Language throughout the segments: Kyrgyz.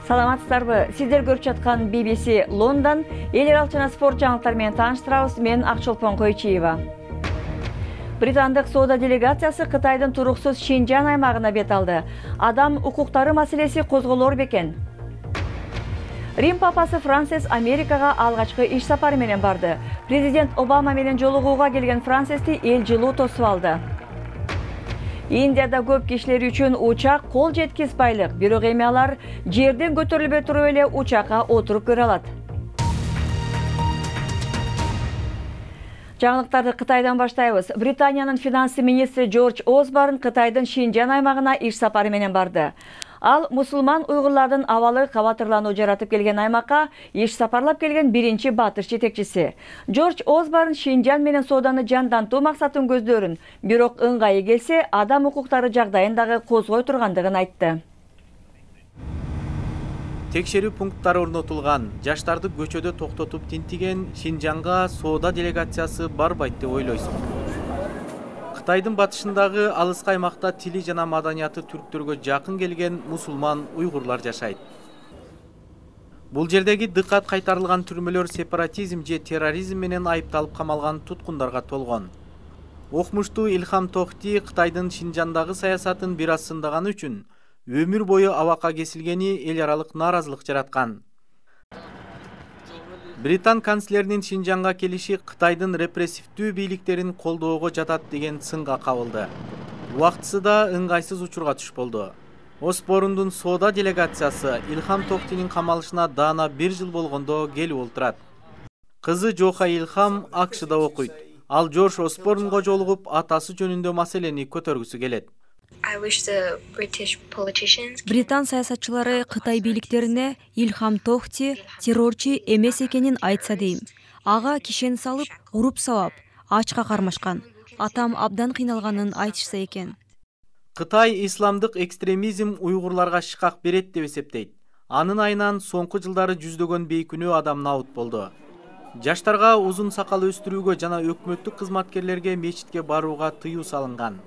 Саламатсыздарбы? Сиздер көрүп жаткан BBC Лондон эл аралык спорт жаңылыктары менен тааныштырабыз. Мен Акчолпон Койчиева. Британдык соода делегациясы Кытайдын туруксуз Шинжан аймагына бет алды. Адам укуктары маселеси козголор бекен. Рим папасы Франсис Америкага алгачкы иш сапары менен барды. Президент Обама менен жолугууга келген Франсисти эл жылуу тосуп алды. Индияда көп кишилер үчүн учак кол жеткис байлык, бирок эми алар жерден көтөрүлбөй туруп эле учакка отуруп көрө алат. Жаңылыктарды Кытайдан баштайбыз. Британиянын финансы министри Джордж Осборн Кытайдын Шинжан аймагына иш сапары менен барды. Ал мусулман уйгурлардын абалы кабатырлануу жаратып келген аймакка иш сапарлап келген биринчи батыш жетекчиси. Джордж Осборн Шинжан менен сооданы жандантуу максатын көздөрүн, бирок ыңгайы келсе адам укуктары жагдайын дагы козгой тургандыгын айтты. Текшерүү пункттары орнотулган, жаштарды көчөдө токтотуп тинтиген Шинжанга соода делегациясы барбайт деп ойлойсуң. Кытайдын батышындагы алыскы аймакта тили жана маданияты түрктөргө жакын келген мусулман уйгурлар жашайт. Бул жердеги дыккат кайтарылган түрмөлөр сепаратизм же терроризм менен айыпталып камалган туткундарга толгон. Окмуштуу Илхам Тохти Кытайдын Шинжандагы саясатын бир аз сындаганы үчүн өмүр бою абакка кесилгени эл аралык нааразылык жараткан. Британ канцлеринин Шинжанга келиши Кытайдын репрессивдүү бийликтерин колдоого жатат деген сынга кабылды. Убактысында ыңгайсыз учурга туш болду. Осборндун соода делегациясы Илхам Тохтинин камалышына даана 1 жыл болгондо келип олтурат. Кызы Жоха Илхам АКШда окуйт. Ал Джордж Осборнго жолугуп атасы жөнүндө маселени көтөргүсү келет. Британ саясатчылары Кытай бийликтерине Илхам Тохти террорчу эмес экенин айтса дейм. Ага кишени салып, уруп сабап, ачка кармашкан. Атам абдан кыйналганын айтышса экен. Кытай исламдык экстремизм уйгурларга шыкак берет деп эсептейт. Анын айынан соңку жылдары жүздөгөн бейкүнөө адам набыт болду. Жаштарга узун сакал өстүрүүгө жана өкмөттүк кызматкерлерге мечитке барууга тыюу салынган.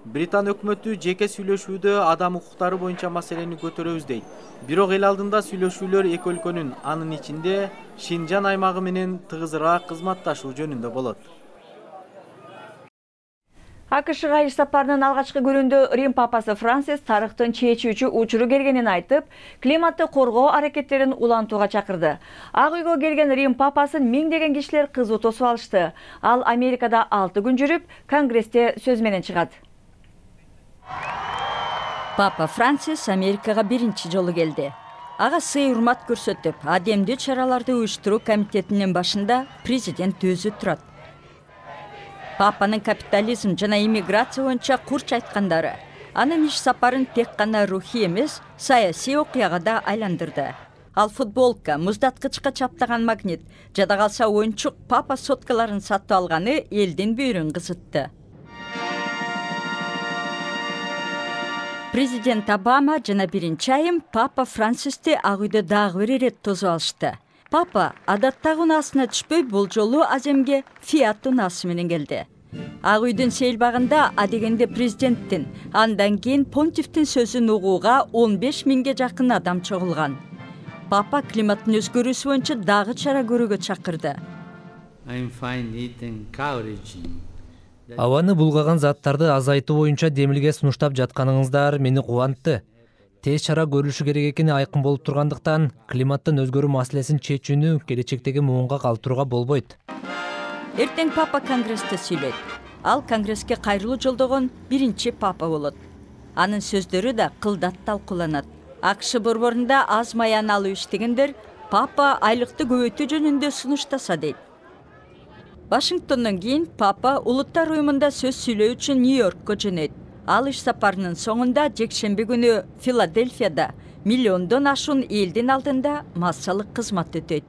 Британ өкмөтү жеке сүйлөшүүдө адам укуктары боюнча маселени көтөрөбүз дейт. Бирок эл алдында сүйлөшүүлөр эки өлкөнүн, анын ичинде Шинжан аймагы менен тыгызыраак кызматташуу жөнүндө болот. АКШга иш сапарынын алгачкы күнүндө Рим папасы Франсис тарыхтын чечүүчү учуру келгенин айтып, климатты коргоо аракеттерин улантууга чакырды. Ак үйгө келген Рим папасын миңдеген кишилер кызуу тосуп алышты. Ал Америкада 6 күн жүрүп, Конгрессте сөз менен чыгат. Папа Франсис Америкага биринчи жолу келди. Ага сый урмат көрсөтүп, адемдүү чараларды уюштуруу комитетинин башында президент өзү турат. Папанын капитализм жана иммиграция боюнча курч айткандары анын иш сапарын тек гана рухий эмес, саясий окуяга да айландырды. Ал футболка, муздаткычка чаптаган магнит, жада калса оюнчук папа соткаларын сатып алганы элдин бүйүрүн кызытты. Президент Обама жана биринчи айым папа Франсисти ак үйдө дагы бир ирет тосуп алышты. Папа адаттагы унаасына түшпөй бул жолу аземге Фиат унаасы менен келди. Ак үйдүн сейилбагында адегенде президенттин, андан кийин понтифтин сөзүн угууга 15 миңге жакын адам чогулган. Папа климаттын өзгөрүүсү боюнча дагы чара көрүүгө чакырды. Абаны булгаган заттарды азайтуу боюнча демилге сунуштап жатканыңыздар мени кубантты. Тез чара көрүлүшү керек экени айкын болуп тургандыктан, климаттын өзгөрүү маселесин чечүүнү келечектеги муунга калтырууга болбойт. Эртең папа Конгрессте сүйлөйт. Ал Конгресске кайрылуу жолдогон биринчи папа болот. Анын сөздөрү да кылдат талкууланат. АКШ борборунда аз маян алып иштегендер папа айлыкты көбөйтүү жөнүндө сунуштаса дейт. Вашингтондон кийин папа Улуттар уюмунда сөз сүйлөө үчүн Нью-Йоркко жөнөйт. Ал иш сапарынын соңунда жекшемби күнү Филадельфияда миллиондон ашуун элдин алдында массалык кызмат өтөйт.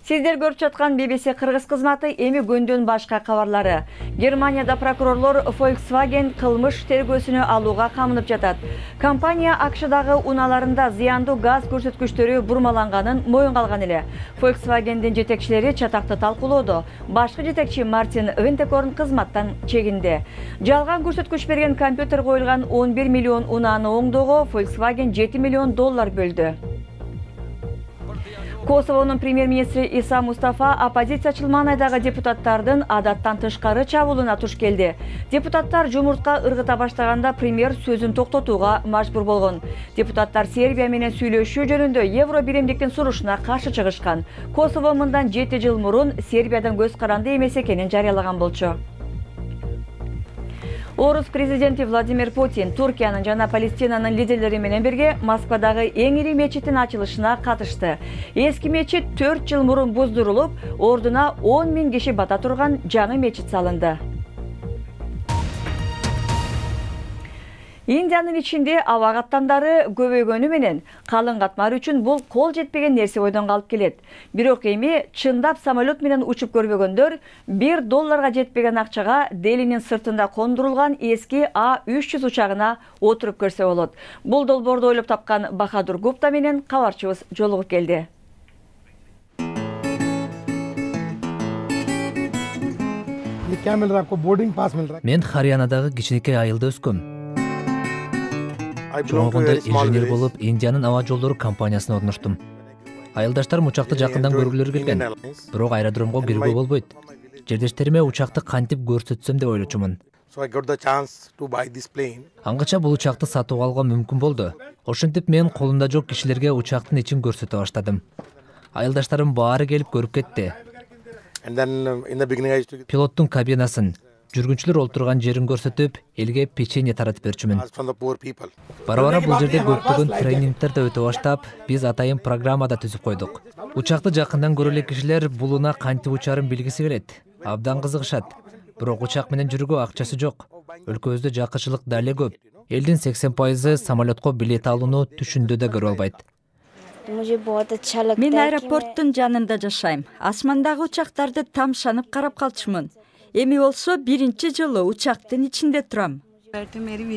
Сиздер көрүп жаткан BBC кыргыз кызматы эми күндүн башка кабарлары. Германияда прокурорлор Volkswagen кылмыш тергөөсүнө алууга камынып жатат. Компания АКШдагы унааларында зыяндуу газ көрсөткүчтөрү бурмаланганын моюнга алган эле. Volkswagen'дин жетекчилери чатакты талкуулоодо. Башкы жетекчи Мартин Винтекорн кызматтан чегинди. Жалган көрсөткүч берген компьютер коюлган 11 миллион унааны оңдоого Volkswagen $7 миллион бөлдү. Косовонун премьер-министри Иса Мустафа оппозициячыл маанайдагы депутаттардын адаттан тышкары чабуулуна туш келди. Депутаттар жумуртка ыргыта баштаганда премьер сөзүн токтотууга мажбур болгон. Депутаттар Сербия менен сүйлөшүү жөнүндө Евро биримдиктин сурушуна каршы чыгышкан. Косово мындан 7 жыл мурун Сербиядан көз каранды эмес экенин жарыялаган болчу. Орус президенти Владимир Путин Туркиянын жана Палестинанын лидерлери менен бирге Москвадагы эң ири мечиттин ачылышына катышты. Эски мечит 4 жыл мурун буздурулуп, ордуна 10 000 киши бата турган жаңы мечит салынды. Индиянын ичинде аба каттамдары көбөйгөнү менен калың катмар үчүн бул кол жетпеген нерсе бойдон калып келет. Бирок эми чындап самолет менен учуп көрбөгөндөр $1 жетпеген акчага Делинин сыртында кондурулган эски А-300 учагына отуруп көрсө болот. Бул долбоорду ойлоп тапкан Бахадур Гупта менен кабарчыбыз жолугуп келди. Мен Харьянадагы кичинекей айылда өскөм. Чоңгондо инженер болуп, Индиянын аба жолдору компаниясына орноштум. Айылдаштарым учакты жакындан көргүлөрү келген. Бирок аэродромго кирүүгө болбойт. Жердештериме учакты кантип көрсөтсөм деп ойлочумун. Аңгыча бул учакты сатып алууга мүмкүн болду. Ошентип мен колунда жок кишилерге учактын ичин көрсөтө баштадым. Айылдаштарым баары келип көрүп кетти. Пилоттун кабинасын, жүргүнчүлөр олтурган жерин көрсөтүп, элге печенье таратып берчүмүн. Бара-бара бул жерде көптөгөн тренингдер да өтө баштап, биз атайын программада түзүп койдук. Учакты жакындан көрө элек кишилер булуна кантип учарын билгиси келет. Абдан кызыгышат. Бирок учак менен жүрүүгө акчасы жок. Өлкөбүздө жакычылык да эле көп. Элдин 80% самолетко билет алууну түшүндө да көрө албайт. Мен аэропорттун жанында жашайм. Асмандагы учактарды тамшанып карап калчумун. Эми болсо биринчи жолу учактын ичинде турам.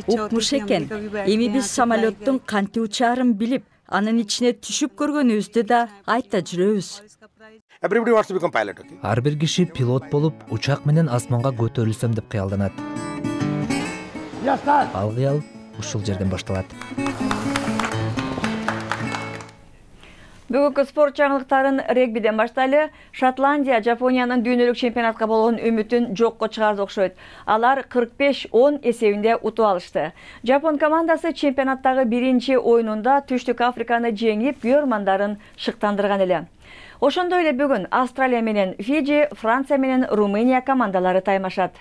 Укмуш экен. Эми биз самолеттун кантип учаарын билип, анын ичине түшүп көргөнүбүздү да айта жүрөбүз. Ар бир киши пилот болуп, учак менен асманга көтөрүлсөм деп кыялданат. Ал кыял ушул жерден башталат. Бүгүнкү спорт жаңылыктарын регбиден баштайлы. Шотландия Жапониянын дүйнөлүк чемпионатка болгон үмүтүн жокко чыгарды окшойт. Алар 45-10 эсебинде утуп алышты. Жапон командасы чемпионаттагы биринчи оюнунда Түштүк Африканы жеңип, күйөрмандарын шыктандырган эле. Ошондой эле бүгүн Австралия менен Фиджи, Франция менен Румыния командалары таймашат.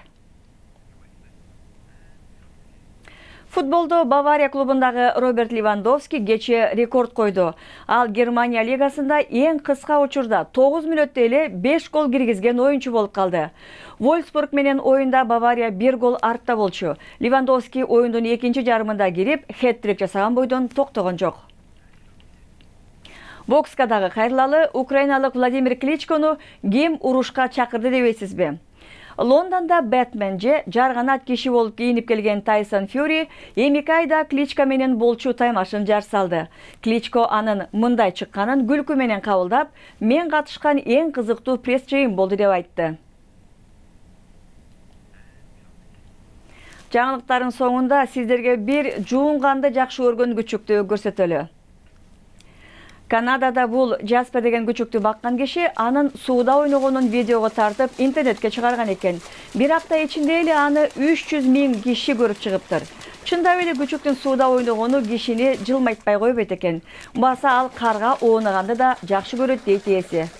Футболдо Бавария клубундагы Роберт Левандовский кече рекорд койду. Ал Германия лигасында эң кыска учурда 9 мүнөттө эле 5 гол киргизген оюнчу болуп калды. Вольсбург менен оюнда Бавария 1 гол артта болчу. Левандовский оюндун экинчи жарымында кирип, хет-трик жасаган бойдон токтогон жок. Бокска дагы кайрылалы, украиналык Владимир Кличкону ким урушка чакырды дебейсизби? Лондонда Бэтмен же жарганат киши болуп кийинип келген Тайсон Фьюри эми айда Кличко менен болчу таймашын жар салды. Кличко анын мындай чыкканын күлкү менен кабылдап, мен катышкан эң кызыктуу пресс-жыйын болду деп айтты. Жаңылыктардын соңунда сиздерге бир жуунганды жакшы көргөн күчүктү көрсөтөлү. Канадада бул Джаспер деген күчүктү баккан киши анын сууда ойногонун видеого тартып интернетке чыгарган экен. Бир апта ичинде эле аны 300 000 киши көрүп чыгыптыр. Чындап эле күчүктүн сууда ойногону кишини жылмайтпай койбойт экен. Баса ал карга оонаганды да жакшы көрөт дейт ээси.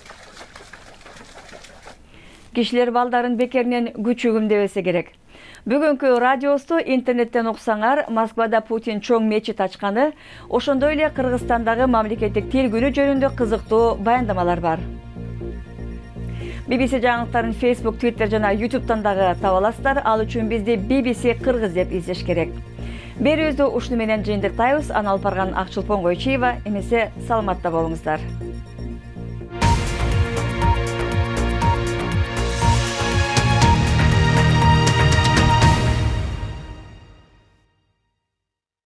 Кишилер балдарын бекеринен күчүгүм дебесе керек. Бүгүнкү радиосту интернеттен уксаңар, Москвада Путин чоң мечит ачканы, ошондой эле Кыргызстандагы мамлекеттик тил күнү жөнүндө кызыктуу баяндамалар бар. BBC жаңылыктарын Facebook, Twitter жана YouTube'тан дагы таба аласыздар. Ал үчүн бизди BBC Кыргыз деп издеш керек. Берүүбүздү ушуну менен жыйынтыктайбыз. Аны алып барган Акчылпон Койчиева. Эмесе саламатта болуңуздар.